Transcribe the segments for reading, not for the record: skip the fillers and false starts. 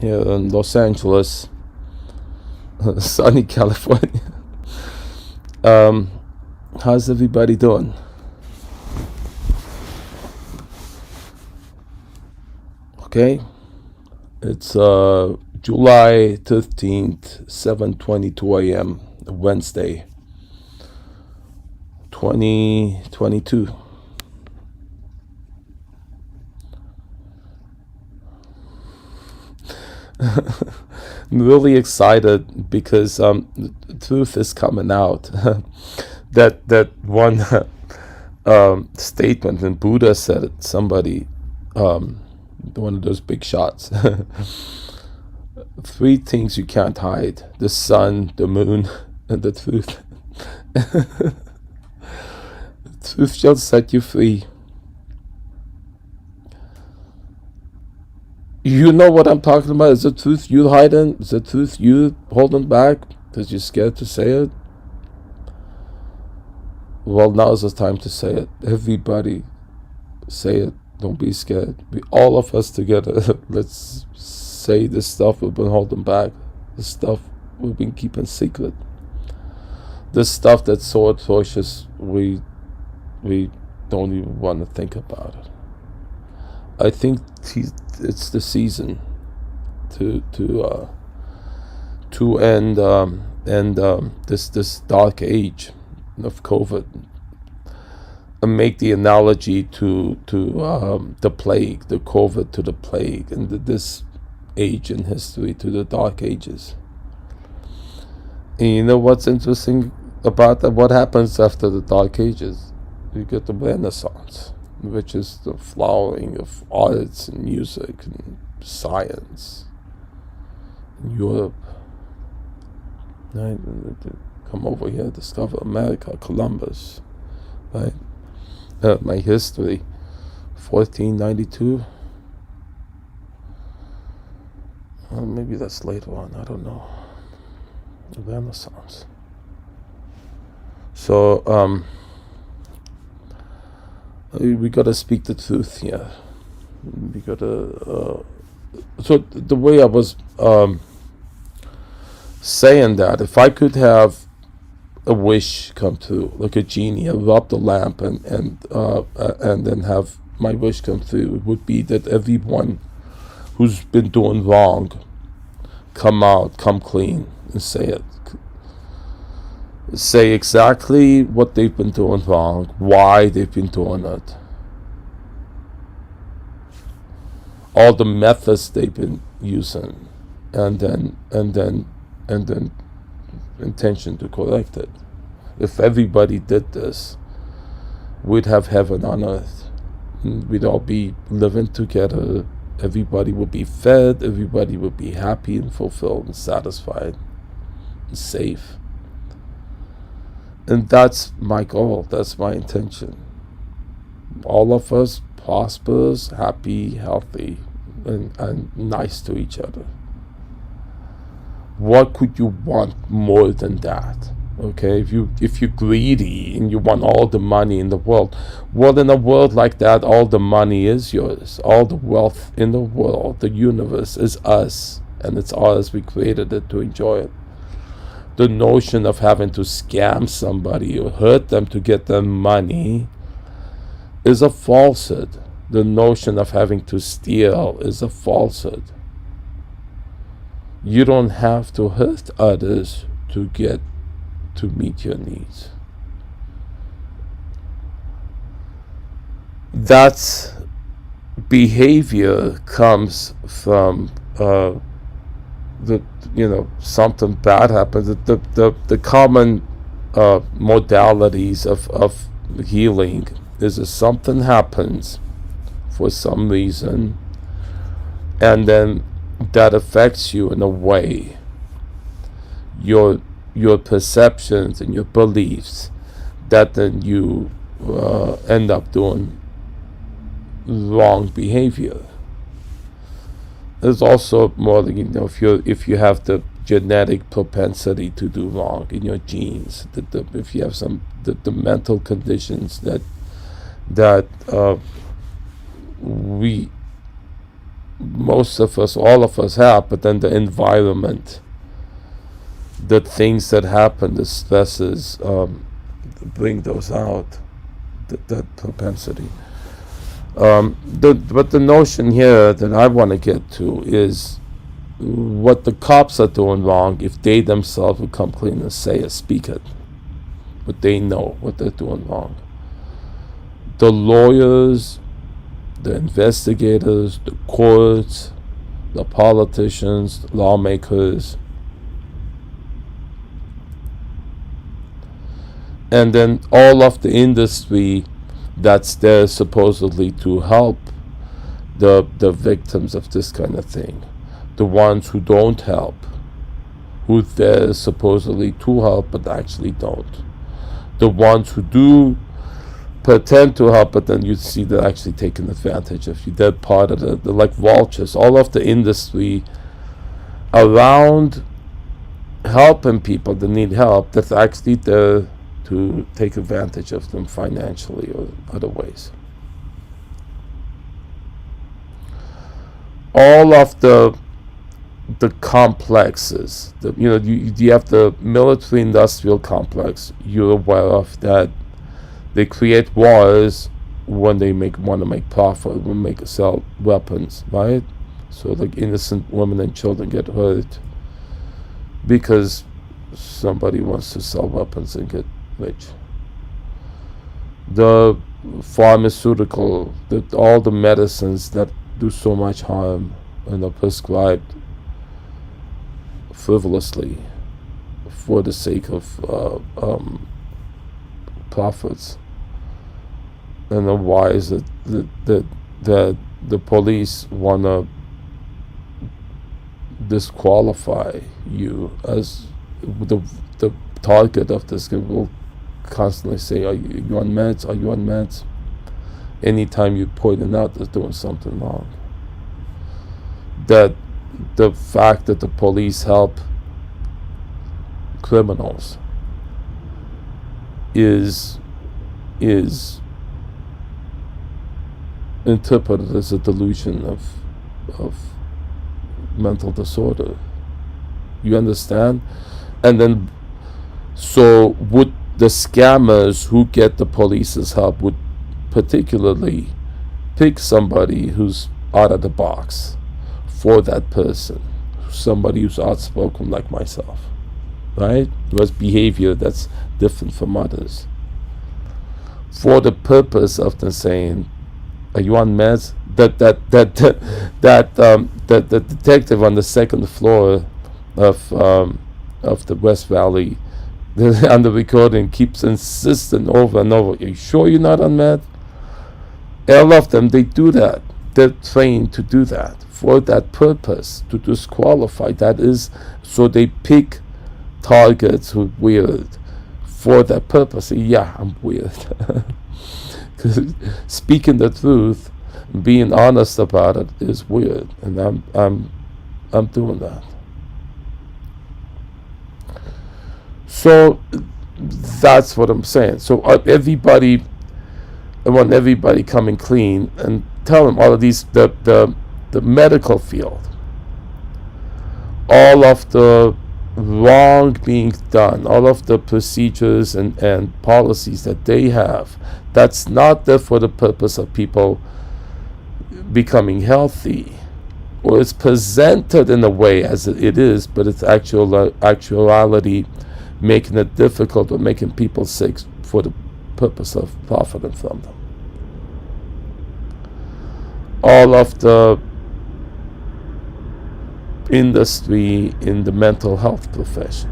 here in Los Angeles, sunny California. Um, how's everybody doing? Okay, it's July 13th, 7:22 a.m., Wednesday, 2022. I'm really excited because the truth is coming out. That one statement when Buddha said it, somebody, um, one of those big shots. Three things you can't hide: the sun, the moon, and the truth. The truth shall set you free. You know what I'm talking about? Is the truth you hiding? Is the truth you holding back because you're scared to say it? Well, now's the time to say it. Everybody say it. Don't be scared. All of us together. Let's say the stuff we've been holding back. The stuff we've been keeping secret. The stuff that's so atrocious we don't even want to think about it. I think it's the season to end this dark age of COVID, and make the analogy to the plague, the COVID to the plague, and this age in history to the dark ages. And you know what's interesting about that? What happens after the dark ages? You get the Renaissance, which is the flowering of arts and music and science in Europe. Right? And they come over here, discover America, Columbus. Right? My history, 1492. Maybe that's later on. I don't know. The Renaissance. So we gotta speak the truth here. We gotta. So the way I was saying that, if I could have a wish come true, like a genie, I rub the lamp and then have my wish come true, it would be that everyone who's been doing wrong come clean and say it. Say exactly what they've been doing wrong, why they've been doing it, all the methods they've been using, and then intention to correct it. If everybody did this, we'd have heaven on earth. We'd all be living together. Everybody would be fed. Everybody would be happy and fulfilled and satisfied and safe. And that's my goal. That's my intention. All of us prosperous, happy, healthy, and nice to each other. What could you want more than that? Okay, if you're greedy and you want all the money in the world, well, in a world like that, all the money is yours. All the wealth in the world, the universe, is us, and it's ours. We created it to enjoy it. The notion of having to scam somebody or hurt them to get their money is a falsehood. The notion of having to steal is a falsehood. You don't have to hurt others to meet your needs. That behavior comes from something bad happens. The common modalities of healing is if something happens for some reason, and then that affects you in a way. Your perceptions and your beliefs, that then you end up doing wrong behavior. There's also more, if you have the genetic propensity to do wrong in your genes, if you have the mental conditions that we most of us, all of us have, but then the environment, the things that happen, the stresses, bring those out, that propensity. But the notion here that I want to get to is what the cops are doing wrong if they themselves would come clean and say it, speak it. But they know what they're doing wrong. The lawyers, the investigators, the courts, the politicians, the lawmakers, and then all of the industry that's there supposedly to help the victims of this kind of thing. The ones who don't help, who they're supposedly to help but actually don't. The ones who do pretend to help, but then you see they're actually taking advantage of you. They're part of they're like vultures. All of the industry around helping people that need help, that's actually there to take advantage of them financially or other ways. All of the complexes, you have the military-industrial complex. You're aware of that. They create wars when they want to make profit, when they sell weapons, right? So like innocent women and children get hurt because somebody wants to sell weapons and get rich. The pharmaceutical, all the medicines that do so much harm and are prescribed frivolously for the sake of profits. And then why is it that the police want to disqualify you as the target of this? Will constantly say, are you on meds? Are you on meds? Anytime you point it out, they're doing something wrong. That the fact that the police help criminals is interpreted as a delusion of mental disorder. You understand? And then, so would the scammers who get the police's help would particularly pick somebody who's out of the box for that person, somebody who's outspoken like myself, right? Who has behavior that's different from others, for the purpose of them saying, "Are you on meds?" That the detective on the second floor of the West Valley on the recording keeps insisting over and over, "Are you sure you're not on med?" All of them, they do that. They're trained to do that for that purpose, to disqualify. That is, so they pick targets who are weird for that purpose. Yeah, I'm weird. Because speaking the truth, being honest about it is weird, and I'm doing that. So that's what I'm saying. So I want everybody coming clean and tell them all of these, the medical field, all of the wrong being done, all of the procedures and policies that they have, that's not there for the purpose of people becoming healthy, or it's presented in a way as it is, but it's actuality making it difficult or making people sick for the purpose of profiting from them. All of the industry in the mental health profession,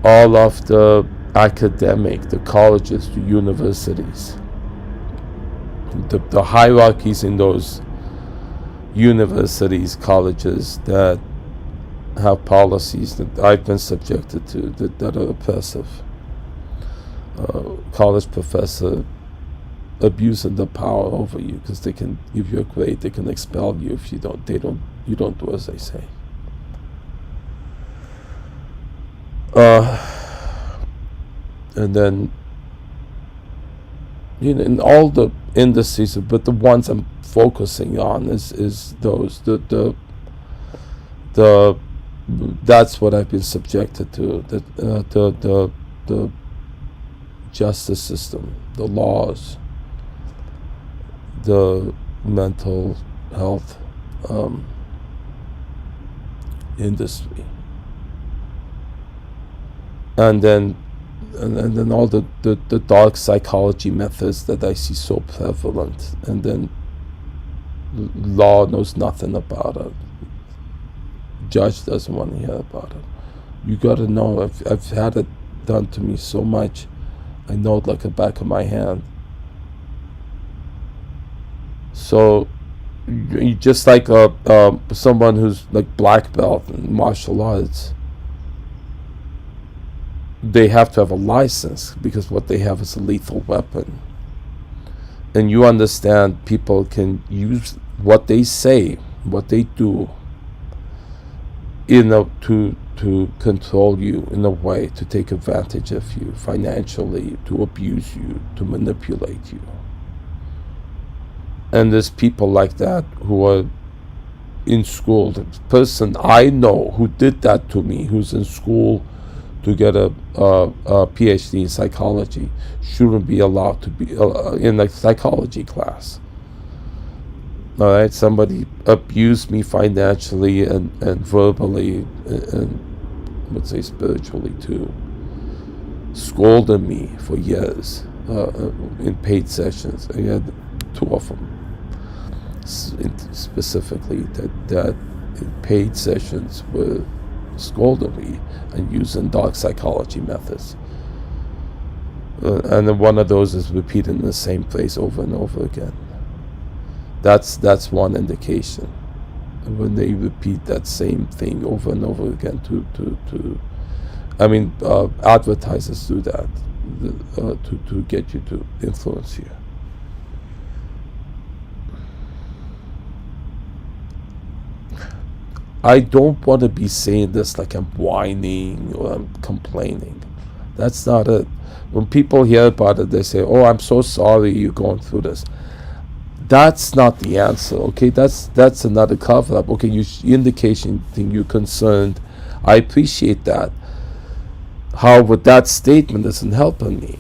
all of the academic, the colleges, the universities, the hierarchies in those universities, colleges that have policies that I've been subjected to that are oppressive. College professor abusing the power over you because they can give you a grade, they can expel you if you don't do as they say. And then in all the industries, but the ones I'm focusing on is those the that's what I've been subjected to, the justice system, the laws, the mental health industry, and then all the dark psychology methods that I see so prevalent, and then law knows nothing about it. Judge doesn't want to hear about it. You got to know. I've had it done to me so much. I know it like the back of my hand. So, you just like someone who's like black belt in martial arts, they have to have a license because what they have is a lethal weapon. And you understand people can use what they say, what they do, to control you in a way, to take advantage of you financially, to abuse you, to manipulate you. And there's people like that who are in school. The person I know who did that to me, who's in school to get a PhD in psychology, shouldn't be allowed to be in a psychology class. All right, somebody abused me financially and verbally and would say spiritually too. Scolded me for years in paid sessions. I had 2 of them specifically that in paid sessions were scolding me and using dark psychology methods. And then one of those is repeating the same phrase over and over again. That's one indication. When they repeat that same thing over and over again advertisers do that to get you to influence you. I don't want to be saying this like I'm whining or I'm complaining. That's not it. When people hear about it, they say, "Oh, I'm so sorry you're going through this." That's not the answer, okay? That's another cover-up. Okay, indication you're concerned. I appreciate that. However, that statement isn't helping me.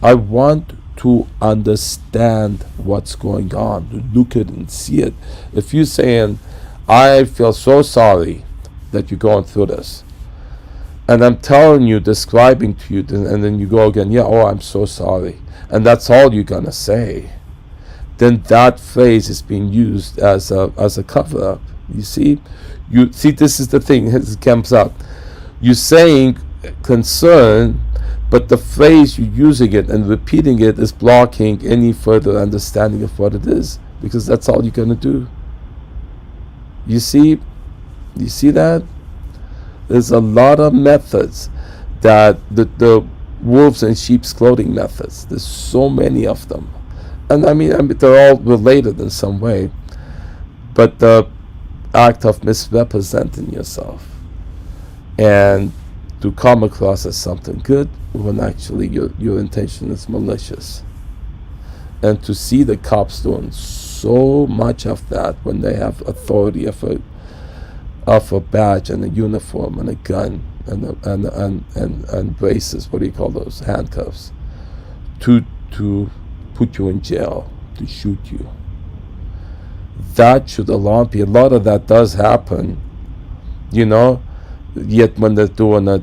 I want to understand what's going on, to look at it and see it. If you're saying, "I feel so sorry that you're going through this," and I'm telling you, describing to you, and then you go again, "Yeah, oh, I'm so sorry," and that's all you're gonna say, then that phrase is being used as a cover-up. You see, this is the thing. It comes up. You're saying concern, but the phrase you're using it and repeating it is blocking any further understanding of what it is, because that's all you're gonna do. You see that? There's a lot of methods that the wolves in sheep's clothing methods. There's so many of them, and I mean they're all related in some way. But the act of misrepresenting yourself and to come across as something good when actually your intention is malicious, and to see the cops doing so much of that when they have authority of a badge and a uniform and a gun and braces, what do you call those, handcuffs, to put you in jail, to shoot you. That should alarm people. A lot of that does happen, yet when they're doing it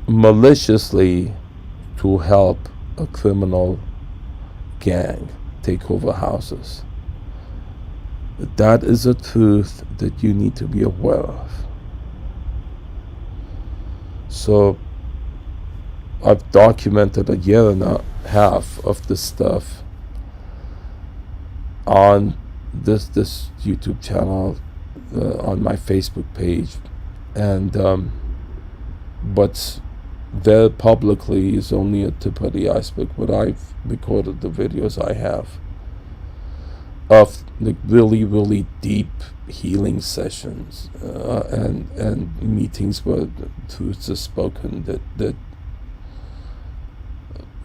maliciously to help a criminal gang take over houses. That is a truth that you need to be aware of. So I've documented 1.5 years of this stuff on this YouTube channel, on my Facebook page, and what's there publicly is only a tip of the iceberg. But I've recorded the videos I have of the really, really deep healing sessions and meetings where truths are spoken that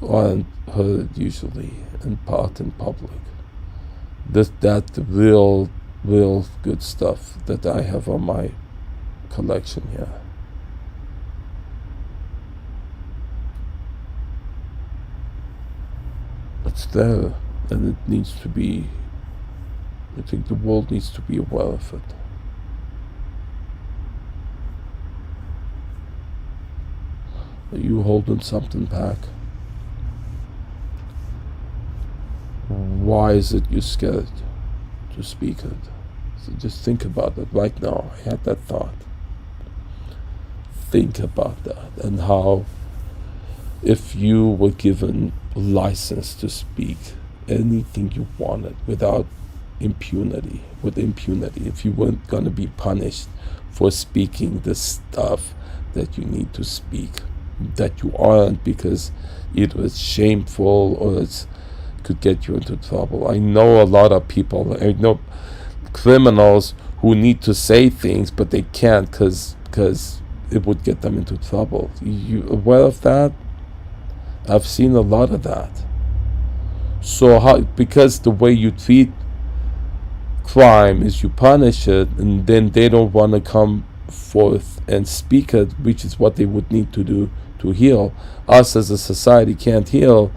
aren't heard usually in part in public. That real good stuff that I have on my collection here. It's there, and it needs to be. I think the world needs to be aware of it. Are you holding something back? Why is it you're scared to speak it? So just think about it right now. I had that thought. Think about that, and how if you were given license to speak anything you wanted without impunity, if you weren't going to be punished for speaking the stuff that you need to speak, that you aren't because either it's shameful or it could get you into trouble. I know a lot of people, I know criminals who need to say things but they can't because it would get them into trouble. You aware of that? I've seen a lot of that. So how, because the way you treat crime is you punish it, and then they don't want to come forth and speak it, which is what they would need to do to heal. Us as a society can't heal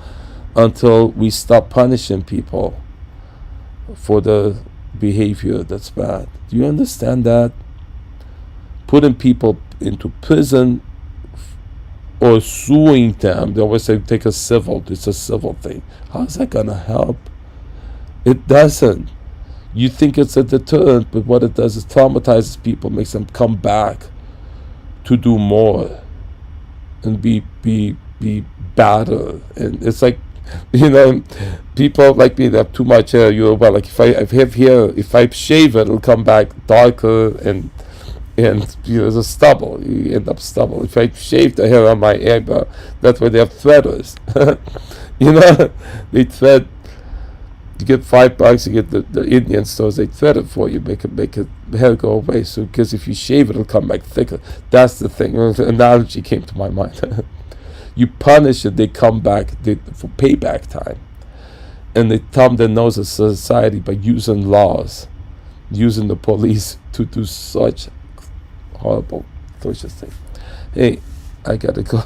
until we stop punishing people for the behavior that's bad. Do you understand that? Putting people into prison or suing them, they always say it's a civil thing. How's that gonna help? It doesn't. You think it's a deterrent, but what it does is traumatizes people, makes them come back to do more and be better. And it's like, people like me that have too much hair. Like if I shave it, it'll come back darker and there's a stubble. You end up stubble. If I shave the hair on my eyebrow, that's why they have threaders. They thread. You get $5, you get the Indian stores, they thread it for you, make the hair go away. So, because if you shave it, it'll come back thicker. That's the thing. An analogy came to my mind. You punish it, they come back for payback time. And they thumb their nose at society by using laws, using the police to do such horrible, atrocious things. Hey, I gotta go.